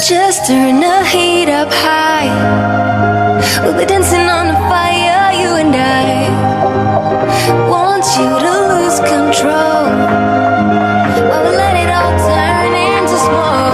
Just turn the heat up high. We'll be dancing on the fire, you and I. Want you to lose control while we let it all turn into smoke.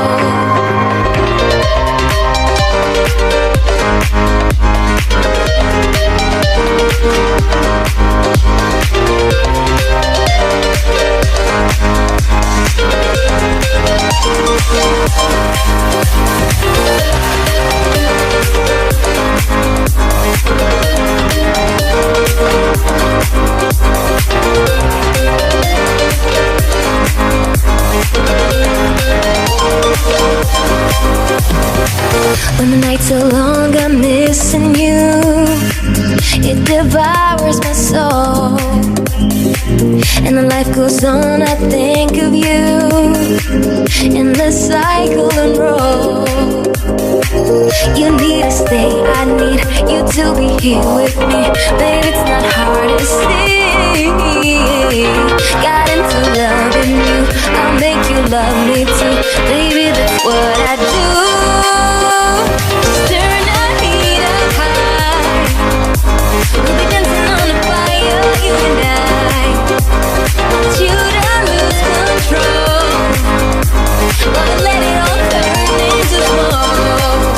When the nights are long, I'm missing you. It devours my soul. And the life goes on, I think of you. In the cycle and roll. You need to stay, I need you to be here with me. Baby, it's not hard to see. Got into loving you, I'll make you love me too. Baby, that's what I do. Just turn the heat up high. We'll be dancing on the fire, you and I. Want you to lose control while we let it all turn into smoke.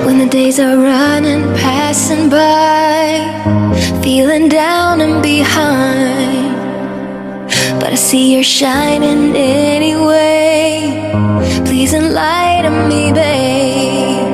When the days are running, passing by, feeling down and behind, but I see you're shining anyway. Please enlighten me, babe.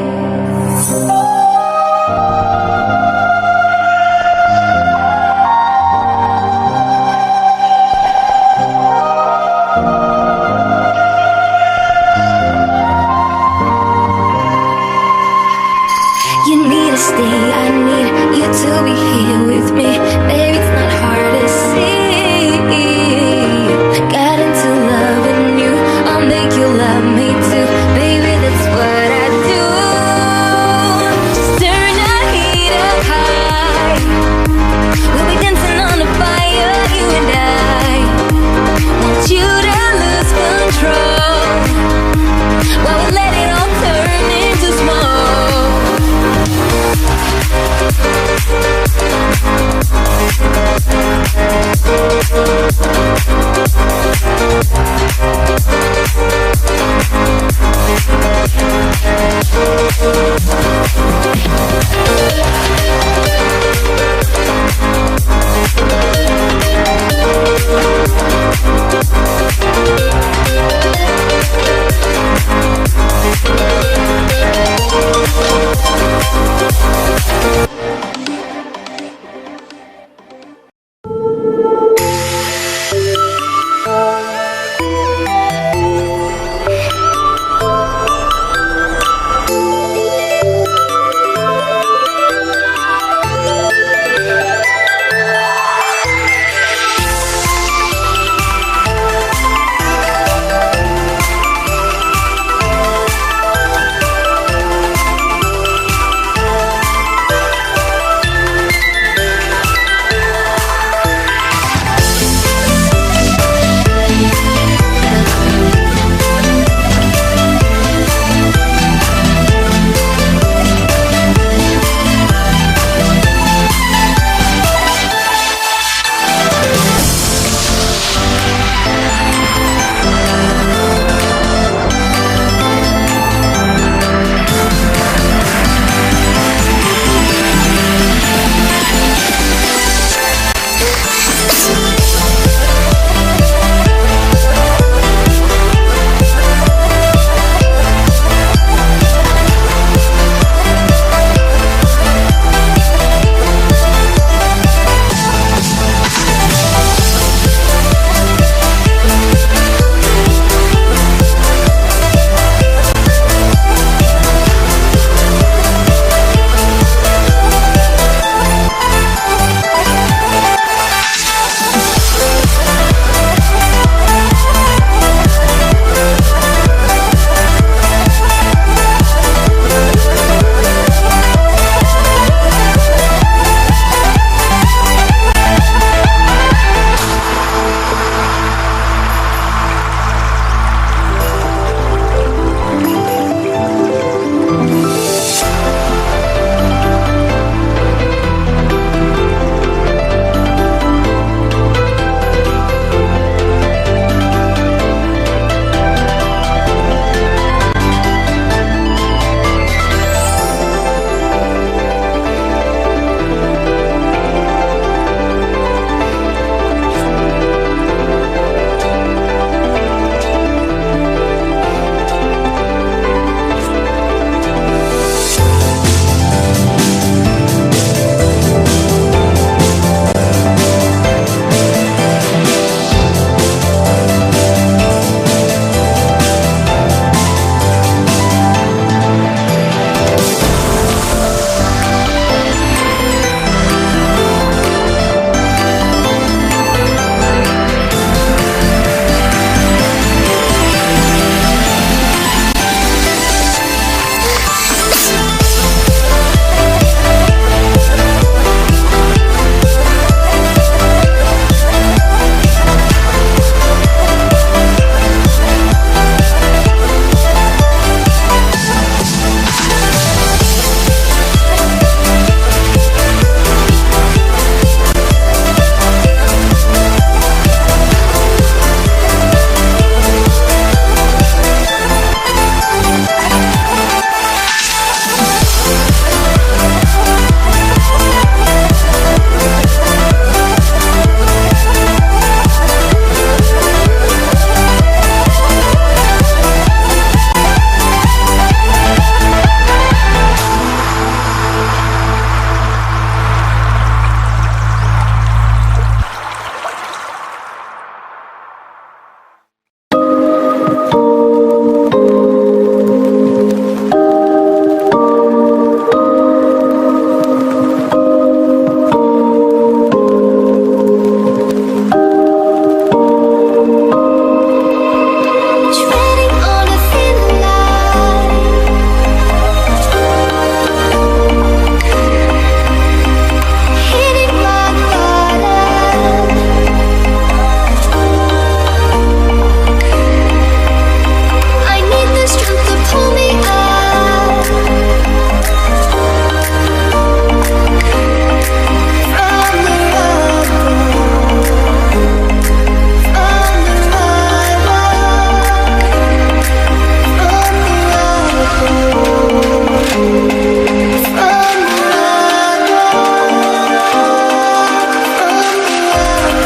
You need to stay, I need you to be here with me, babe.